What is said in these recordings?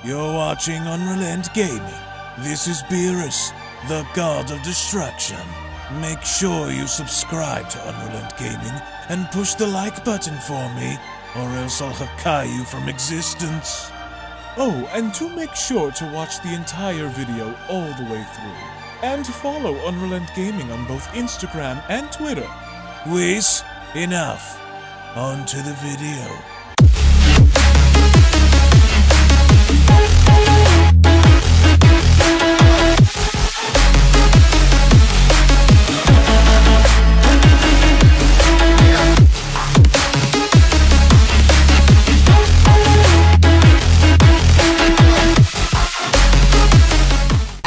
You're watching UnrealEntGaming. This is Beerus, the god of destruction. Make sure you subscribe to UnrealEntGaming and push the like button for me, or else I'll Hakai you from existence. Oh, and do make sure to watch the entire video all the way through. And follow UnrealEntGaming on both Instagram and Twitter. Whiz, enough. On to the video.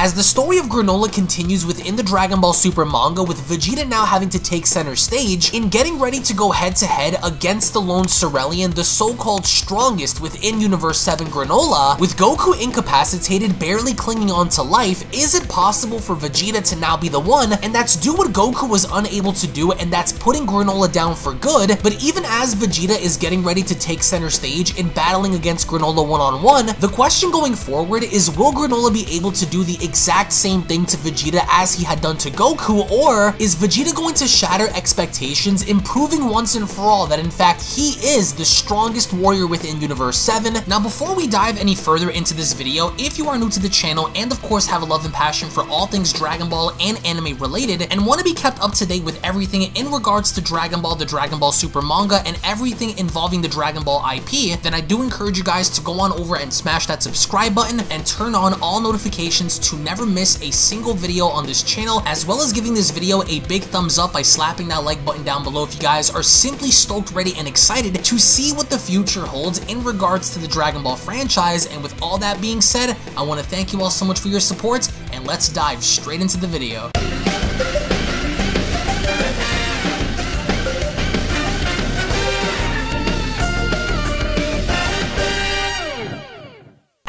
As the story of Granolah continues within the Dragon Ball Super manga, with Vegeta now having to take center stage in getting ready to go head-to-head against the lone Cerealian, the so-called strongest within Universe 7 Granolah, with Goku incapacitated, barely clinging on to life, is it possible for Vegeta to now be the one, and that's do what Goku was unable to do, and that's putting Granolah down for good? But even as Vegeta is getting ready to take center stage in battling against Granolah one-on-one, the question going forward is, will Granolah be able to do the exact same thing to Vegeta as he had done to Goku, or is Vegeta going to shatter expectations, improving once and for all that in fact he is the strongest warrior within Universe 7? Now, before we dive any further into this video, if you are new to the channel and of course have a love and passion for all things Dragon Ball and anime related, and want to be kept up to date with everything in regards to Dragon Ball, the Dragon Ball Super manga, and everything involving the Dragon Ball IP, then I do encourage you guys to go on over and smash that subscribe button and turn on all notifications to never miss a single video on this channel, as well as giving this video a big thumbs up by slapping that like button down below if you guys are simply stoked, ready, and excited to see what the future holds in regards to the Dragon Ball franchise. And with all that being said, I want to thank you all so much for your support, and let's dive straight into the video.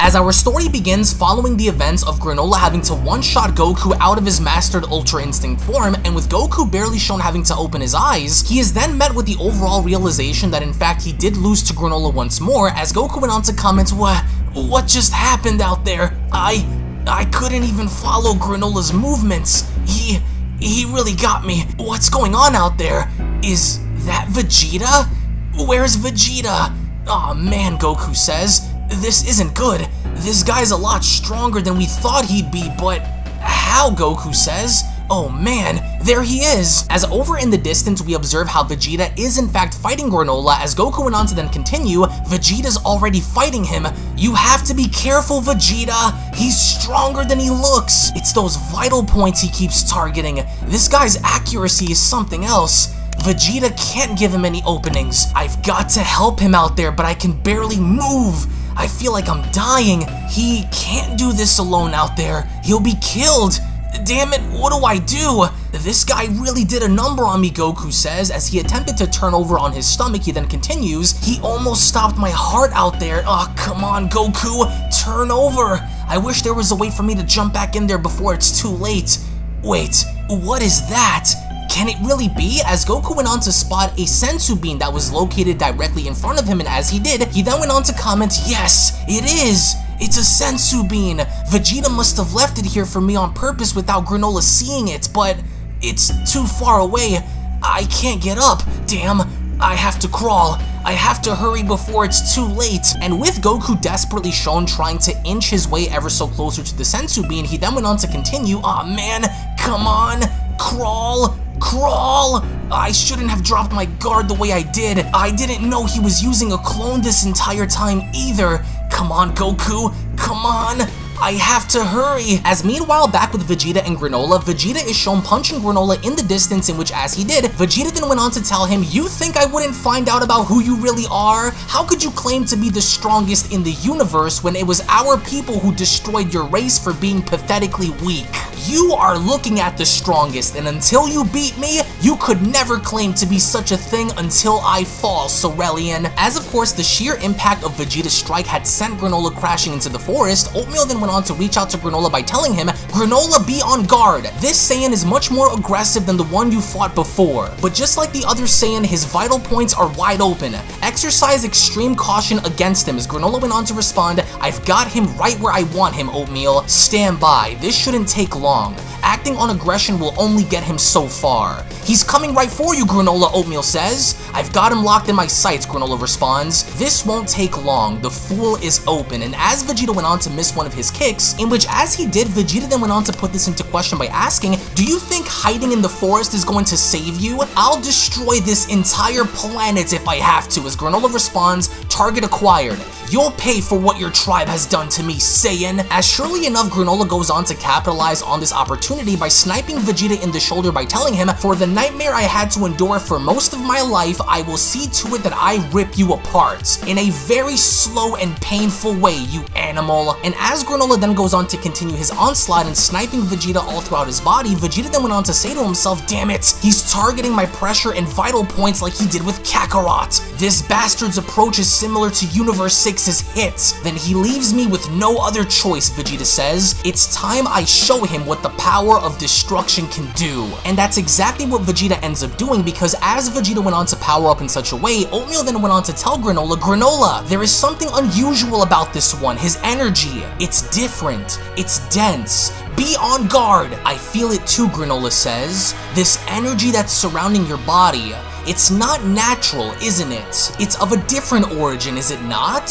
As our story begins following the events of Granolah having to one-shot Goku out of his mastered Ultra Instinct form, and with Goku barely shown having to open his eyes, he is then met with the overall realization that in fact he did lose to Granolah once more, as Goku went on to comment, What just happened out there? I couldn't even follow Granolah's movements. He really got me. What's going on out there? Is that Vegeta? Where's Vegeta? Aw man, Goku says. This isn't good. This guy's a lot stronger than we thought he'd be, but how, Goku says? Oh man, there he is! As over in the distance we observe how Vegeta is in fact fighting Granolah, as Goku went on to then continue, Vegeta's already fighting him. You have to be careful, Vegeta! He's stronger than he looks! It's those vital points he keeps targeting. This guy's accuracy is something else. Vegeta can't give him any openings. I've got to help him out there, but I can barely move. I feel like I'm dying. He can't do this alone out there. He'll be killed. Damn it, what do I do? This guy really did a number on me, Goku says, as he attempted to turn over on his stomach. He then continues, he almost stopped my heart out there. Oh, come on, Goku, turn over. I wish there was a way for me to jump back in there before it's too late. Wait, what is that? Can it really be? As Goku went on to spot a sensu bean that was located directly in front of him, and as he did, he then went on to comment, yes, it is! It's a sensu bean! Vegeta must have left it here for me on purpose without Granolah seeing it, but it's too far away. I can't get up. Damn, I have to crawl. I have to hurry before it's too late. And with Goku desperately shown trying to inch his way ever so closer to the sensu bean, he then went on to continue, aw man, come on, crawl! Crawl! I shouldn't have dropped my guard the way I did. I didn't know he was using a clone this entire time either. Come on, Goku. Come on. I have to hurry. As meanwhile, back with Vegeta and Granolah, Vegeta is shown punching Granolah in the distance, in which as he did, Vegeta then went on to tell him, you think I wouldn't find out about who you really are? How could you claim to be the strongest in the universe when it was our people who destroyed your race for being pathetically weak? You are looking at the strongest, and until you beat me, you could never claim to be such a thing until I fall, Cerealian. As of course, the sheer impact of Vegeta's strike had sent Granolah crashing into the forest, Oatmeal then went on to reach out to Granolah by telling him, Granolah, be on guard. This Saiyan is much more aggressive than the one you fought before. But just like the other Saiyan, his vital points are wide open. Exercise extreme caution against him, as Granolah went on to respond, I've got him right where I want him, Oatmeal. Stand by. This shouldn't take long. Acting on aggression will only get him so far. He's coming right for you, Granolah, Oatmeal says. I've got him locked in my sights, Granolah responds. This won't take long. The fool is open. And as Vegeta went on to miss one of his kicks, in which as he did, Vegeta then went on to put this into question by asking, do you think hiding in the forest is going to save you? I'll destroy this entire planet if I have to, as Granolah responds, target acquired. You'll pay for what your tribe has done to me, Saiyan. As surely enough, Granolah goes on to capitalize on this opportunity by sniping Vegeta in the shoulder by telling him, for the nightmare I had to endure for most of my life, I will see to it that I rip you apart. In a very slow and painful way, you animal. And as Granolah then goes on to continue his onslaught and sniping Vegeta all throughout his body, Vegeta then went on to say to himself, damn it, he's targeting my pressure and vital points like he did with Kakarot. This bastard's approach is similar to Universe 6's hits. Then he leaves me with no other choice, Vegeta says. It's time I show him what the power of destruction can do. And that's exactly what Vegeta ends up doing, because as Vegeta went on to power up in such a way, Oatmeal then went on to tell Granolah, Granolah, there is something unusual about this one, his energy. It's different. It's dense. Be on guard. I feel it too, Granolah says. This energy that's surrounding your body, it's not natural, isn't it? It's of a different origin, is it not?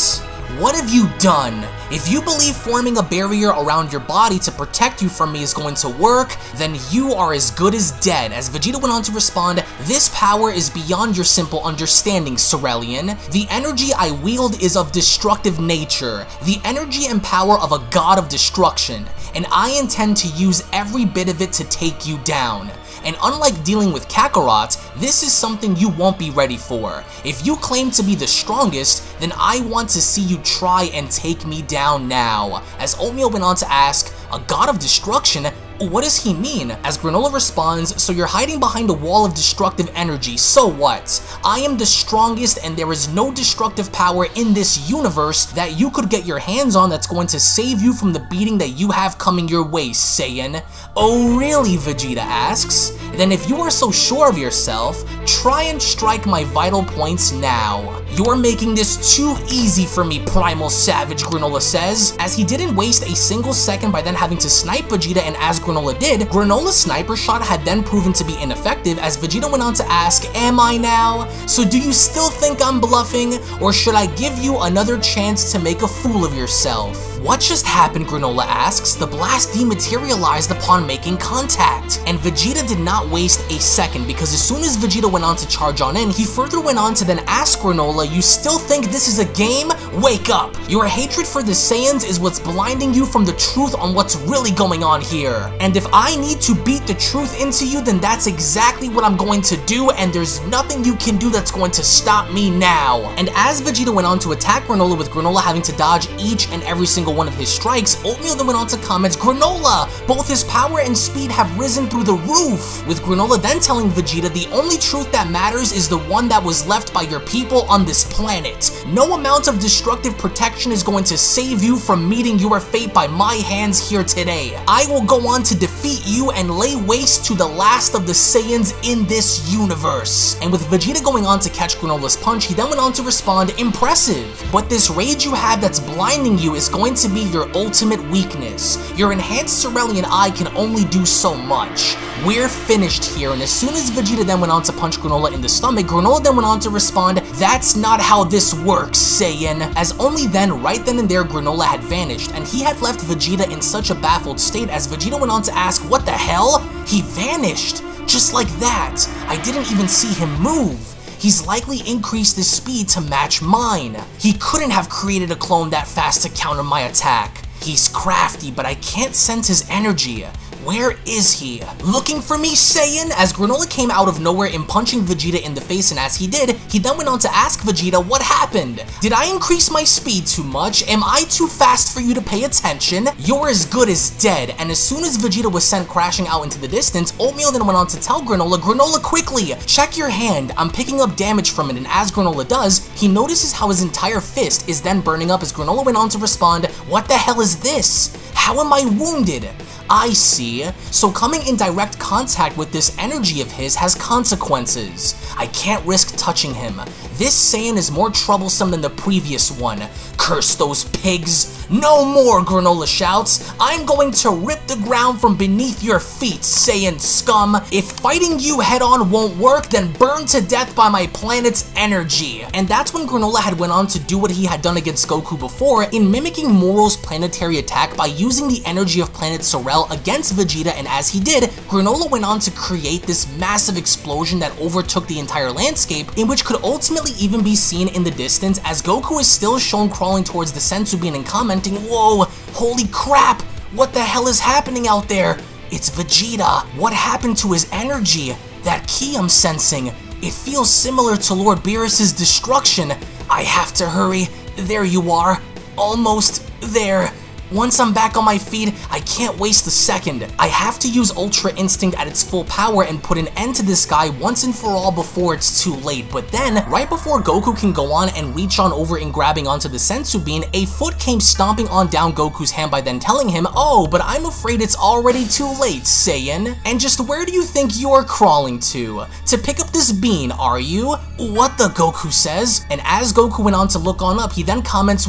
What have you done? If you believe forming a barrier around your body to protect you from me is going to work, then you are as good as dead. As Vegeta went on to respond, this power is beyond your simple understanding, Cerealian. The energy I wield is of destructive nature, the energy and power of a god of destruction, and I intend to use every bit of it to take you down. And unlike dealing with Kakarot, this is something you won't be ready for. If you claim to be the strongest, then I want to see you try and take me down now. As Oatmeal went on to ask, a god of destruction? What does he mean? As Granolah responds, so you're hiding behind a wall of destructive energy, so what? I am the strongest and there is no destructive power in this universe that you could get your hands on that's going to save you from the beating that you have coming your way, Saiyan. Oh really? Vegeta asks. Then if you are so sure of yourself, try and strike my vital points now. You're making this too easy for me, Primal Savage, Granolah says, as he didn't waste a single second by then having to snipe Vegeta, and as Granolah did, Granola's sniper shot had then proven to be ineffective as Vegeta went on to ask, am I now? So do you still think I'm bluffing, or should I give you another chance to make a fool of yourself? What just happened? Granolah asks. The blast dematerialized upon making contact, and Vegeta did not waste a second, because as soon as Vegeta went on to charge on in, he further went on to then ask Granolah, you still think this is a game? Wake up! Your hatred for the Saiyans is what's blinding you from the truth on what's really going on here. And if I need to beat the truth into you, then that's exactly what I'm going to do, and there's nothing you can do that's going to stop me now. And as Vegeta went on to attack Granolah, with Granolah having to dodge each and every single one of his strikes, Oatmeal then went on to comment, Granolah, both his power and speed have risen through the roof, with Granolah then telling Vegeta the only truth that matters is the one that was left by your people on this planet. No amount of destructive protection is going to save you from meeting your fate by my hands here today. I will go on to defeat you and lay waste to the last of the Saiyans in this universe. And with Vegeta going on to catch Granolah's punch, he then went on to respond, impressive, but this rage you have that's blinding you is going to be your ultimate weakness. Your enhanced Cerealian eye can only do so much. We're finished here. And as soon as Vegeta then went on to punch Granolah in the stomach, Granolah then went on to respond, that's not how this works, Saiyan. As only then, right then and there, Granolah had vanished, and he had left Vegeta in such a baffled state as Vegeta went on to ask, what the hell? He vanished. Just like that. I didn't even see him move. He's likely increased his speed to match mine. He couldn't have created a clone that fast to counter my attack. He's crafty, but I can't sense his energy. Where is he? Looking for me, Saiyan? As Granolah came out of nowhere and punching Vegeta in the face, and as he did, he then went on to ask Vegeta what happened. Did I increase my speed too much? Am I too fast for you to pay attention? You're as good as dead. And as soon as Vegeta was sent crashing out into the distance, Oatmeal then went on to tell Granolah, Granolah, quickly, check your hand. I'm picking up damage from it. And as Granolah does, he notices how his entire fist is then burning up as Granolah went on to respond, what the hell is this? How am I wounded? I see. So coming in direct contact with this energy of his has consequences. I can't risk touching him. This Saiyan is more troublesome than the previous one. Curse those pigs. No more, Granolah shouts. I'm going to rip the ground from beneath your feet, Saiyan scum. If fighting you head-on won't work, then burn to death by my planet's energy. And that's when Granolah had went on to do what he had done against Goku before in mimicking Moro's planetary attack by using the energy of planet Sorel against Vegeta, and as he did, Granolah went on to create this massive explosion that overtook the entire landscape, in which could ultimately even be seen in the distance as Goku is still shown crawling towards the Senzu Bean and commenting, "Whoa, holy crap, what the hell is happening out there? It's Vegeta. What happened to his energy? That ki I'm sensing, it feels similar to Lord Beerus' destruction. I have to hurry. There you are. Almost there. Once I'm back on my feet, I can't waste a second. I have to use Ultra Instinct at its full power and put an end to this guy once and for all before it's too late." But then, right before Goku can go on and reach on over and grabbing onto the Senzu Bean, a foot came stomping on down Goku's hand by then telling him, "Oh, but I'm afraid it's already too late, Saiyan." And just where do you think you're crawling to? To pick up this bean, are you? What the, Goku says. And as Goku went on to look on up, he then comments,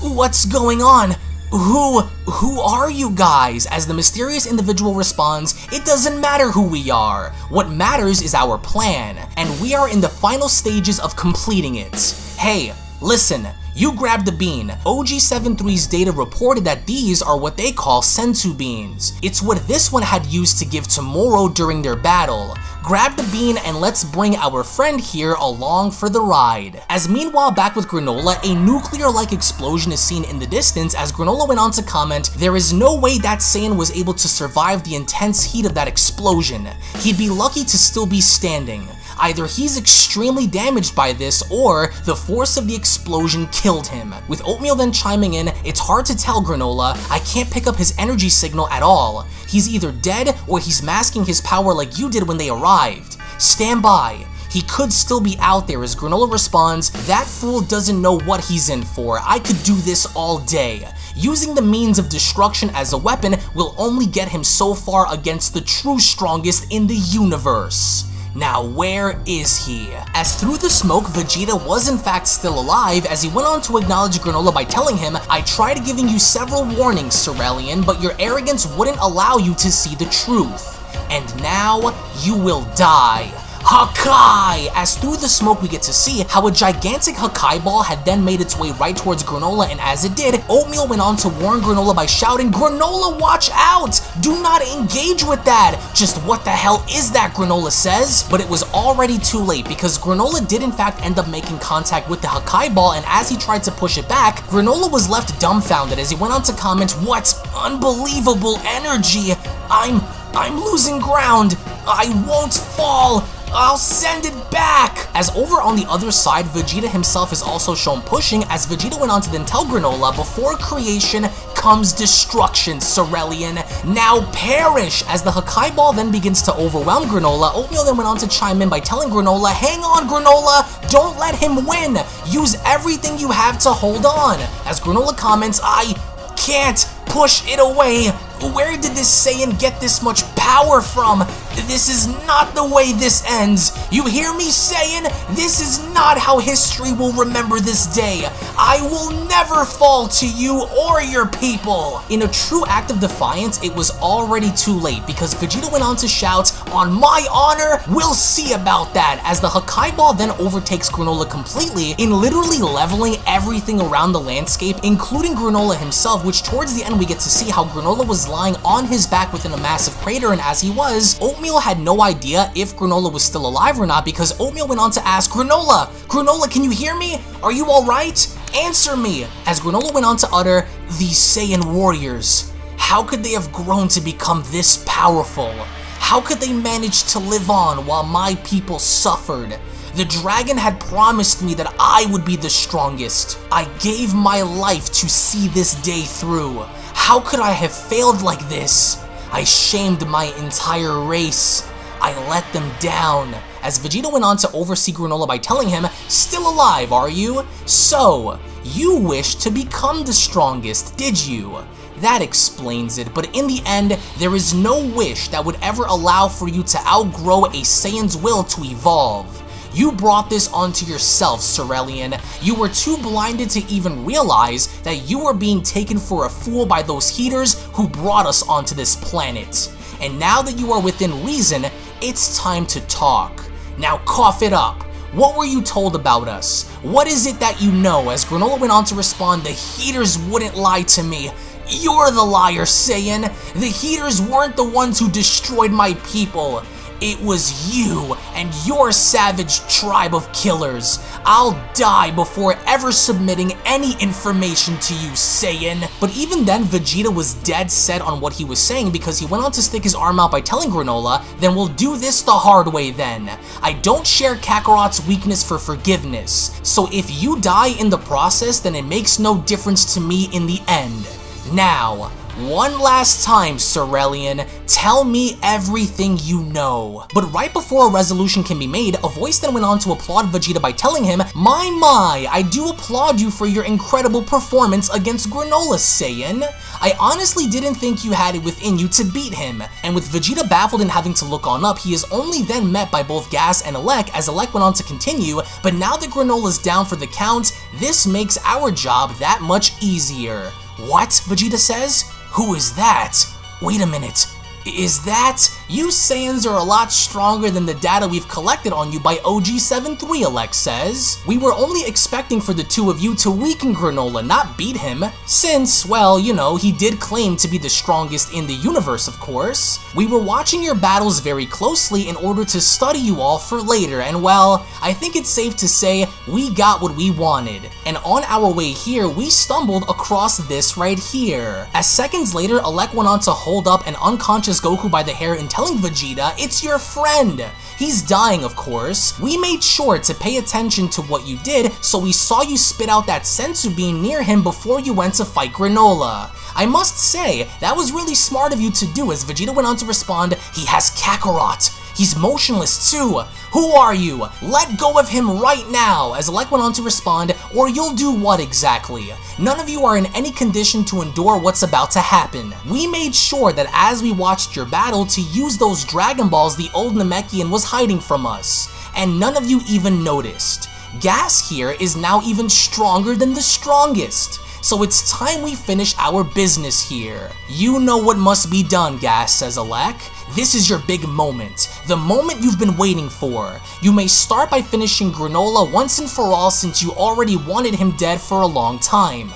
What's going on? Who are you guys?" As the mysterious individual responds, "It doesn't matter who we are. What matters is our plan, and we are in the final stages of completing it. Hey, listen, you grabbed the bean. OG73's data reported that these are what they call Senzu beans. It's what this one had used to give to Moro during their battle. Grab the bean and let's bring our friend here along for the ride." As meanwhile back with Granolah, a nuclear-like explosion is seen in the distance as Granolah went on to comment, "There is no way that Saiyan was able to survive the intense heat of that explosion. He'd be lucky to still be standing. Either he's extremely damaged by this, or the force of the explosion killed him." With Oatmeal then chiming in, "It's hard to tell, Granolah. I can't pick up his energy signal at all. He's either dead, or he's masking his power like you did when they arrived. Stand by. He could still be out there," as Granolah responds, "That fool doesn't know what he's in for. I could do this all day. Using the means of destruction as a weapon will only get him so far against the true strongest in the universe. Now where is he?" As through the smoke, Vegeta was in fact still alive, as he went on to acknowledge Granolah by telling him, "I tried giving you several warnings, Sorelian, but your arrogance wouldn't allow you to see the truth. And now you will die. Hakai!" As through the smoke we get to see how a gigantic Hakai ball had then made its way right towards Granolah, and as it did, Oatmeal went on to warn Granolah by shouting, "Granolah, watch out! Do not engage with that!" Just what the hell is that, Granolah says? But it was already too late, because Granolah did in fact end up making contact with the Hakai ball, and as he tried to push it back, Granolah was left dumbfounded as he went on to comment, "What unbelievable energy! I'm losing ground! I won't fall! I'll send it back!" As over on the other side, Vegeta himself is also shown pushing, as Vegeta went on to then tell Granolah, "Before creation comes destruction, Sorelian. Now perish!" As the Hakai ball then begins to overwhelm Granolah, Oatmeal then went on to chime in by telling Granolah, "Hang on, Granolah! Don't let him win! Use everything you have to hold on!" As Granolah comments, "I can't push it away. Where did this Saiyan get this much power from? This is not the way this ends. You hear me, Saiyan? This is not how history will remember this day. I will never fall to you or your people." In a true act of defiance, it was already too late, because Vegeta went on to shout, "On my honor, we'll see about that," as the Hakai ball then overtakes Granolah completely, in literally leveling everything around the landscape, including Granolah himself, which towards the end we get to see how Granolah was lying on his back within a massive crater, and as he was, Oatmeal had no idea if Granolah was still alive or not, because Oatmeal went on to ask, Granolah, can you hear me? Are you alright? Answer me!" As Granolah went on to utter, "These Saiyan warriors, how could they have grown to become this powerful? How could they manage to live on while my people suffered? The dragon had promised me that I would be the strongest. I gave my life to see this day through. How could I have failed like this? I shamed my entire race. I let them down." As Vegeta went on to oversee Granolah by telling him, "Still alive, are you? So, You wished to become the strongest, did you? That explains it, but in the end, there is no wish that would ever allow for you to outgrow a Saiyan's will to evolve. You brought this onto yourself, Cerealian. You were too blinded to even realize that you were being taken for a fool by those heaters who brought us onto this planet. And now that you are within reason, it's time to talk. Now cough it up. What were you told about us? What is it that you know? As Granolah went on to respond, the heaters wouldn't lie to me. You're the liar, Saiyan. The heaters weren't the ones who destroyed my people. It was you and your savage tribe of killers. I'll die before ever submitting any information to you, Saiyan. But even then, Vegeta was dead set on what he was saying because he went on to stick his arm out by telling Granolah, then we'll do this the hard way then. I don't share Kakarot's weakness for forgiveness, so if you die in the process, then it makes no difference to me in the end. Now, one last time, Cerealian, tell me everything you know. But right before a resolution can be made, a voice then went on to applaud Vegeta by telling him, My, I do applaud you for your incredible performance against Granolah, Saiyan. I honestly didn't think you had it within you to beat him. And with Vegeta baffled and having to look on up, he is only then met by both Gas and Elec as Elec went on to continue, but now that Granolah's down for the count, this makes our job that much easier. What? Vegeta says? Who is that? Wait a minute. Is that? You Saiyans are a lot stronger than the data we've collected on you by OG73, Elec says. We were only expecting for the two of you to weaken Granolah, not beat him. Since, well, you know, he did claim to be the strongest in the universe, of course. We were watching your battles very closely in order to study you all for later, and well, I think it's safe to say we got what we wanted. And on our way here, we stumbled across this right here. As seconds later, Elec went on to hold up an unconscious Goku by the hair and telling Vegeta, it's your friend. He's dying, of course. We made sure to pay attention to what you did, so we saw you spit out that senzu bean near him before you went to fight Granolah. I must say, that was really smart of you to do. As Vegeta went on to respond, he has Kakarot. He's motionless too. Who are you? Let go of him right now, as Elec went on to respond, or you'll do what exactly? None of you are in any condition to endure what's about to happen. We made sure that as we watched your battle to use those Dragon Balls the old Namekian was hiding from us, and none of you even noticed. Gas here is now even stronger than the strongest. So it's time we finish our business here. You know what must be done, Gas, says Elec. This is your big moment, the moment you've been waiting for. You may start by finishing Granolah once and for all since you already wanted him dead for a long time.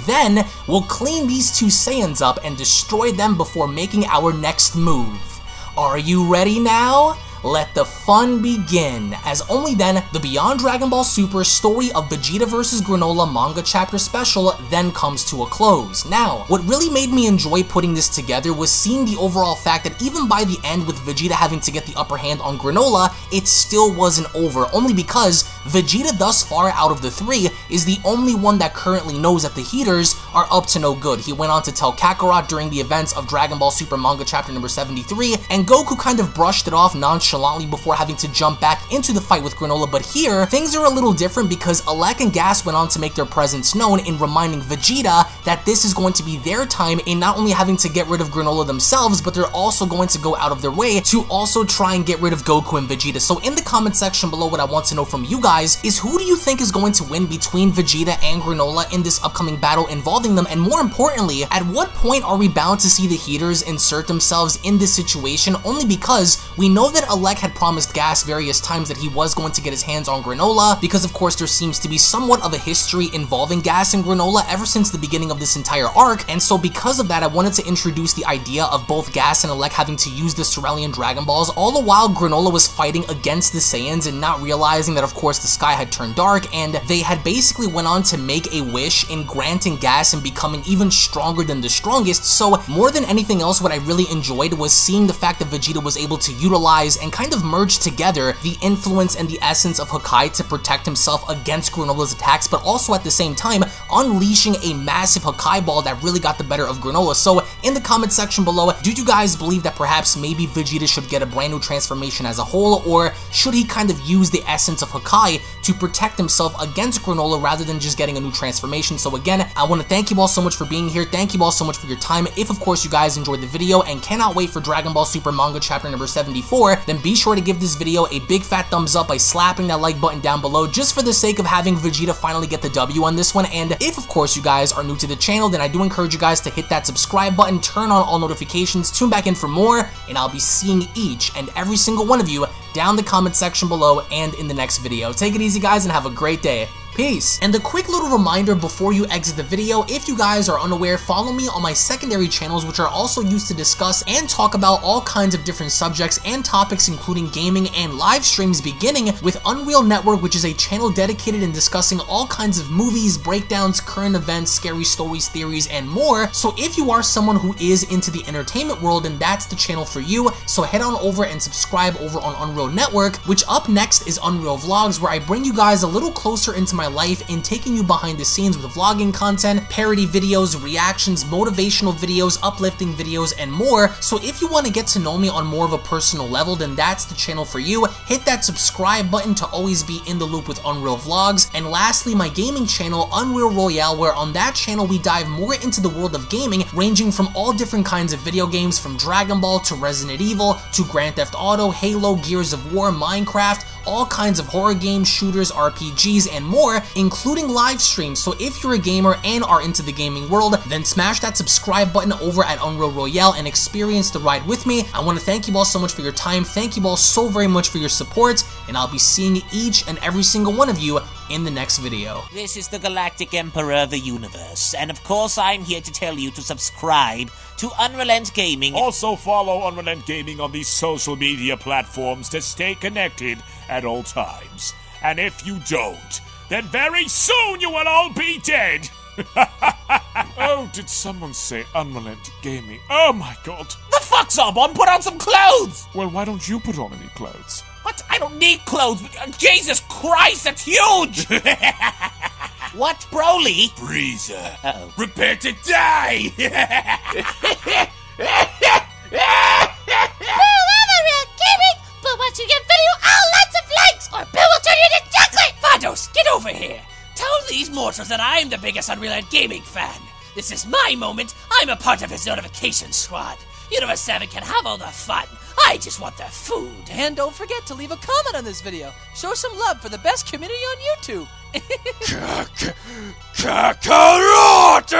Then, we'll clean these two Saiyans up and destroy them before making our next move. Are you ready now? Let the fun begin, as only then, the Beyond Dragon Ball Super story of Vegeta vs Granolah manga chapter special then comes to a close. Now, what really made me enjoy putting this together was seeing the overall fact that even by the end with Vegeta having to get the upper hand on Granolah, it still wasn't over, only because Vegeta thus far out of the three is the only one that currently knows that the heaters are up to no good. He went on to tell Kakarot during the events of Dragon Ball Super manga chapter number 73, and Goku kind of brushed it off nonchalantly before having to jump back into the fight with Granolah, but here, things are a little different because Elec and Gas went on to make their presence known in reminding Vegeta that this is going to be their time in not only having to get rid of Granolah themselves, but they're also going to go out of their way to also try and get rid of Goku and Vegeta. So in the comment section below, what I want to know from you guys is who do you think is going to win between Vegeta and Granolah in this upcoming battle involving them, and more importantly, at what point are we bound to see the heaters insert themselves in this situation, only because we know that Elec had promised Gas various times that he was going to get his hands on Granolah, because of course there seems to be somewhat of a history involving Gas and Granolah ever since the beginning of this entire arc, and so because of that I wanted to introduce the idea of both Gas and Elec having to use the Cerealian Dragon Balls, all the while Granolah was fighting against the Saiyans and not realizing that of course the sky had turned dark, and they had basically went on to make a wish in granting Gas and becoming even stronger than the strongest. So more than anything else, what I really enjoyed was seeing the fact that Vegeta was able to utilize and kind of merge together the influence and the essence of Hakai to protect himself against Granolah's attacks, but also at the same time unleashing a massive Hakai ball that really got the better of Granolah. So in the comment section below, do you guys believe that perhaps maybe Vegeta should get a brand new transformation as a whole, or should he kind of use the essence of Hakai Hakai to protect himself against Granolah rather than just getting a new transformation. So again, I want to thank you all so much for being here. Thank you all so much for your time. If of course you guys enjoyed the video and cannot wait for Dragon Ball Super Manga chapter number 74, then be sure to give this video a big fat thumbs up by slapping that like button down below just for the sake of having Vegeta finally get the W on this one. And if of course you guys are new to the channel, then I do encourage you guys to hit that subscribe button, turn on all notifications, tune back in for more, and I'll be seeing each and every single one of you down the comment section below and in the next video. Take it easy guys and have a great day. Peace. And a quick little reminder before you exit the video, if you guys are unaware, follow me on my secondary channels, which are also used to discuss and talk about all kinds of different subjects and topics, including gaming and live streams, beginning with Unreal Network, which is a channel dedicated in discussing all kinds of movies, breakdowns, current events, scary stories, theories, and more. So if you are someone who is into the entertainment world, then that's the channel for you. So head on over and subscribe over on Unreal Network, which up next is Unreal Vlogs, where I bring you guys a little closer into my life in taking you behind the scenes with vlogging content, parody videos, reactions, motivational videos, uplifting videos, and more. So if you want to get to know me on more of a personal level, then that's the channel for you. Hit that subscribe button to always be in the loop with Unreal Vlogs. And lastly, my gaming channel, Unreal Royale, where on that channel we dive more into the world of gaming, ranging from all different kinds of video games, from Dragon Ball to Resident Evil to Grand Theft Auto, Halo, Gears of War, Minecraft, all kinds of horror games, shooters, RPGs, and more, including live streams. So if you're a gamer and are into the gaming world, then smash that subscribe button over at Unreal Royale and experience the ride with me. I want to thank you all so much for your time. Thank you all so very much for your support, and I'll be seeing each and every single one of you in the next video. This is the Galactic Emperor of the Universe, and of course I'm here to tell you to subscribe to UnrealEntGaming. Also follow UnrealEntGaming on these social media platforms to stay connected at all times. And if you don't, then very soon you will all be dead! Oh, did someone say UnrealEntGaming? Oh my god. The fuck's up? Put on some clothes! Well, why don't you put on any clothes? What? I don't need clothes. Jesus Christ, that's huge! What, Broly? Frieza, Uh-oh. prepare to die! UnrealEntGaming, but once you get video, all lots of likes, or Bill will turn you into chocolate! Vados, get over here! Tell these mortals that I'm the biggest UnrealEntGaming fan. This is my moment. I'm a part of his notification squad. Universe 7 can have all the fun. I just want the food. And don't forget to leave a comment on this video. Show some love for the best community on YouTube. Kakarot!